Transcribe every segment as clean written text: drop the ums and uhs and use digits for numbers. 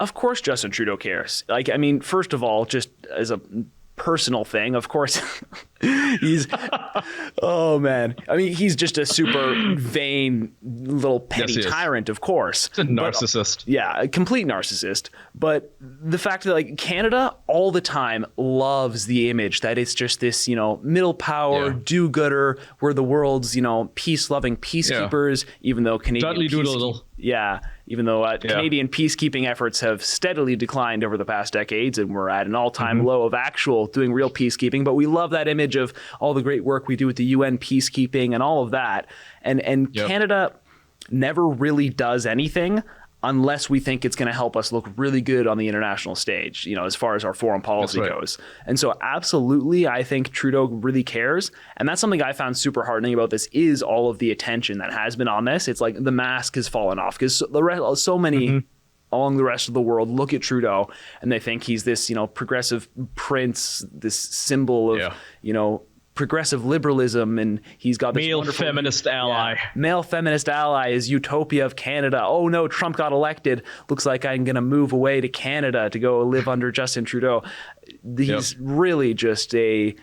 Of course Justin Trudeau cares. Like, I mean, first of all, just as a personal thing, of course, he's, oh man. I mean, he's just a super vain little petty tyrant, of course. He's a narcissist. Yeah, a complete narcissist. But the fact that like Canada all the time loves the image that it's just this, you know, middle power, do-gooder, we're the world's, you know, peace-loving peacekeepers, even though Canadian Canadian peacekeeping efforts have steadily declined over the past decades, and we're at an all-time low of actual doing real peacekeeping. But we love that image of all the great work we do with the UN peacekeeping and all of that. And Canada never really does anything unless we think it's going to help us look really good on the international stage, you know, as far as our foreign policy goes. And so absolutely, I think Trudeau really cares. And that's something I found super heartening about this is all of the attention that has been on this. It's like the mask has fallen off because so many along the rest of the world look at Trudeau and they think he's this, you know, progressive prince, this symbol of, you know, progressive liberalism, and he's got this male feminist ally. Male feminist ally is utopia of Canada. Oh no, Trump got elected. Looks like I'm going to move away to Canada to go live under Justin Trudeau. He's really just a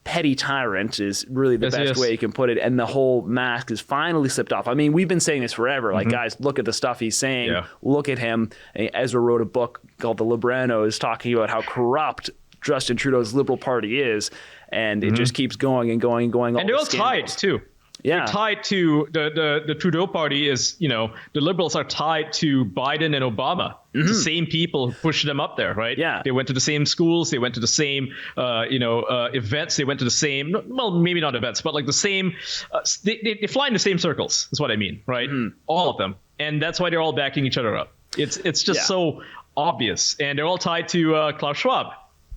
petty tyrant is really the best way you can put it. And the whole mask is finally slipped off. I mean, we've been saying this forever. Like, guys, look at the stuff he's saying. Look at him. Ezra wrote a book called The Libranos talking about how corrupt Justin Trudeau's Liberal Party is. And it just keeps going and going and going. And they're all tied too. Yeah, they're tied to the Trudeau party is, you know, the Liberals are tied to Biden and Obama. It's the same people who pushed them up there, right? Yeah, they went to the same schools, they went to the same, events, they went to the same, well, maybe not events, but like the same. They fly in the same circles. Is what I mean, right? All of them, and that's why they're all backing each other up. It's just so obvious, and they're all tied to Klaus Schwab.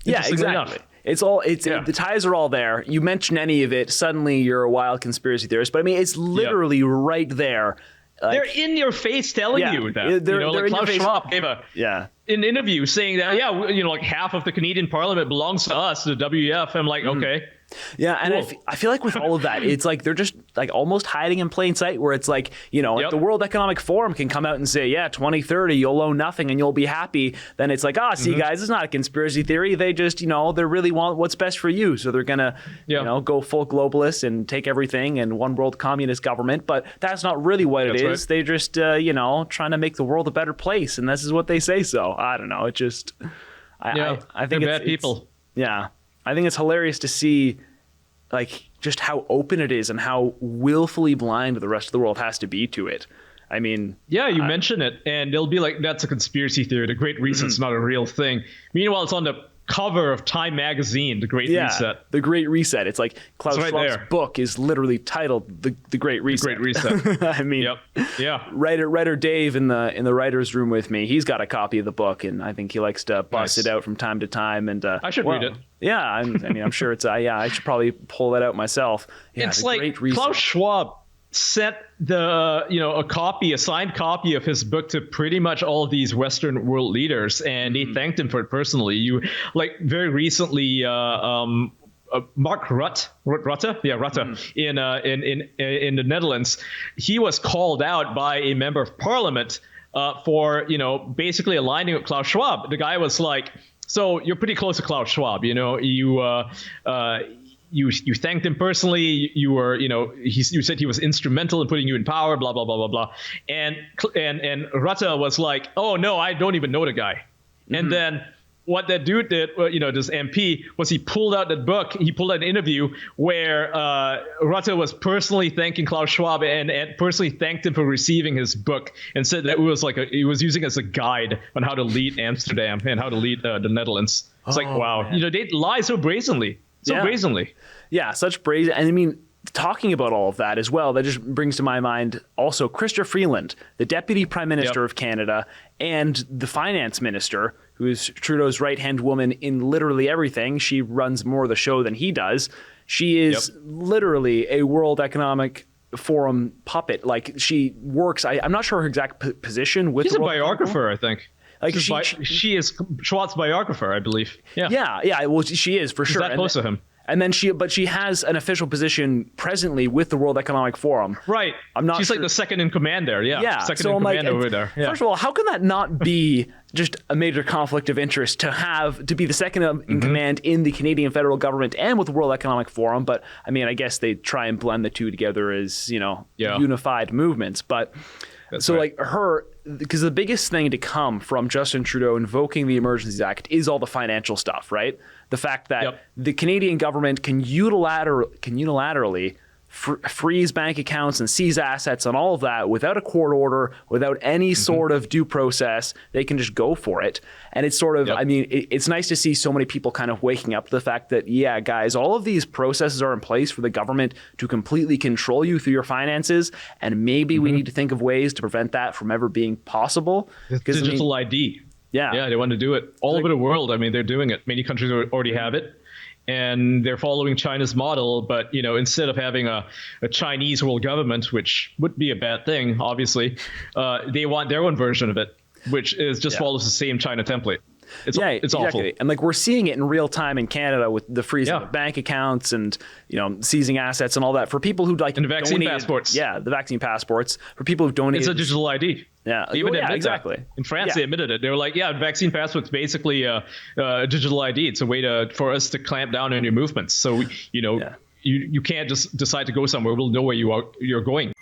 Yeah, exactly. The ties are all there. You mention any of it, suddenly you're a wild conspiracy theorist. But I mean, it's literally right there. Like, they're in your face telling you that. They're like Klaus Schwab gave an interview saying that, like half of the Canadian Parliament belongs to us, the WEF. I'm like, okay. Yeah, and cool. I feel like with all of that, it's like they're just like almost hiding in plain sight, where it's like, you know, if the World Economic Forum can come out and say, 2030, you'll own nothing and you'll be happy, then it's like, see, guys, it's not a conspiracy theory. They just, you know, they really want what's best for you. So they're going to, you know, go full globalist and take everything and one world communist government. But that's not really what it is. Right. They're just, trying to make the world a better place. And this is what they say. So I don't know. It just, I think they're bad people. Yeah. I think it's hilarious to see like just how open it is and how willfully blind the rest of the world has to be to it. I mean, you mention it and they'll be like, that's a conspiracy theory. The Great Reset's not a real thing. Meanwhile, it's on the cover of Time magazine, The Great Reset. The Great Reset. It's like Klaus Schwab's book is literally titled The Great Reset. The Great Reset. I mean, writer Dave in the writer's room with me, he's got a copy of the book, and I think he likes to bust it out from time to time. And I should read it. Yeah, I'm sure it's I should probably pull that out myself. Yeah, it's like Klaus Schwab sent a signed copy of his book to pretty much all of these Western world leaders, and they thanked him for it personally. Very recently, Mark Rutte in the Netherlands, he was called out by a member of parliament for basically aligning with Klaus Schwab. The guy was like, so you're pretty close to Klaus Schwab, you thanked him personally. You said he was instrumental in putting you in power, blah, blah, blah, blah, blah. And Rutte was like, oh, no, I don't even know the guy. And then what that dude did, this MP, was he pulled out that book. He pulled out an interview where Rutte was personally thanking Klaus Schwab and personally thanked him for receiving his book, and said that it was like he was using it as a guide on how to lead Amsterdam and how to lead the Netherlands. It's like, wow, they lie so brazenly. Brazenly. Yeah, such brazen. And I mean, talking about all of that as well, that just brings to my mind also Chrystia Freeland, the Deputy Prime Minister of Canada, and the Finance Minister, who is Trudeau's right-hand woman in literally everything. She runs more of the show than he does. She is literally a World Economic Forum puppet. Like, she works, I'm not sure her exact position with She's the a biographer, I think. Like she is Schwab's biographer, I believe. Yeah. Well, she is for sure. That close to him. And then she has an official position presently with the World Economic Forum. Right. I'm not She's sure. like the second in command there. Yeah. Second in command over there. Yeah. First of all, how can that not be just a major conflict of interest to be the second in command in the Canadian federal government and with the World Economic Forum? But I mean, I guess they try and blend the two together as, unified movements. But That's so right. like her, because the biggest thing to come from Justin Trudeau invoking the Emergencies Act is all the financial stuff, right? The fact that the Canadian government can unilaterally freeze bank accounts and seize assets and all of that without a court order, without any sort of due process. They can just go for it. And it's sort of, I mean, it's nice to see so many people kind of waking up to the fact that, yeah, guys, all of these processes are in place for the government to completely control you through your finances. And maybe we need to think of ways to prevent that from ever being possible. Digital ID. Yeah, they want to do it all over the world. I mean, they're doing it. Many countries already have it. And they're following China's model, but instead of having a Chinese world government, which would be a bad thing, obviously, they want their own version of it, which is just follows the same China template. It's awful. Exactly. And like we're seeing it in real time in Canada with the freezing of bank accounts and seizing assets and all that for people who like and the vaccine passports. Yeah, the vaccine passports for people who've donated. It's a digital ID. Yeah, they even admit exactly. That. In France, they admitted it. They were like, vaccine passport's basically a digital ID. It's a way for us to clamp down on your movements. So you can't just decide to go somewhere. We'll know where you're going.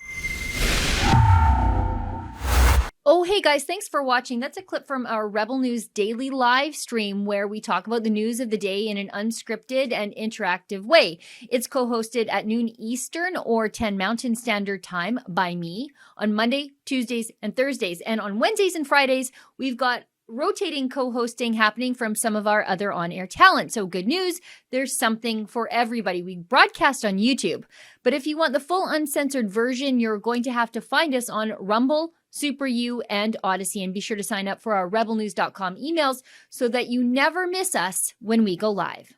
Oh, hey guys, thanks for watching. That's a clip from our Rebel News daily live stream where we talk about the news of the day in an unscripted and interactive way. It's co-hosted at noon Eastern or 10 Mountain Standard Time by me on Monday, Tuesdays, and Thursdays. And on Wednesdays and Fridays, we've got rotating co-hosting happening from some of our other on-air talent. So good news, there's something for everybody. We broadcast on YouTube. But if you want the full uncensored version, you're going to have to find us on Rumble, Super U, and Odyssey. And be sure to sign up for our rebelnews.com emails so that you never miss us when we go live.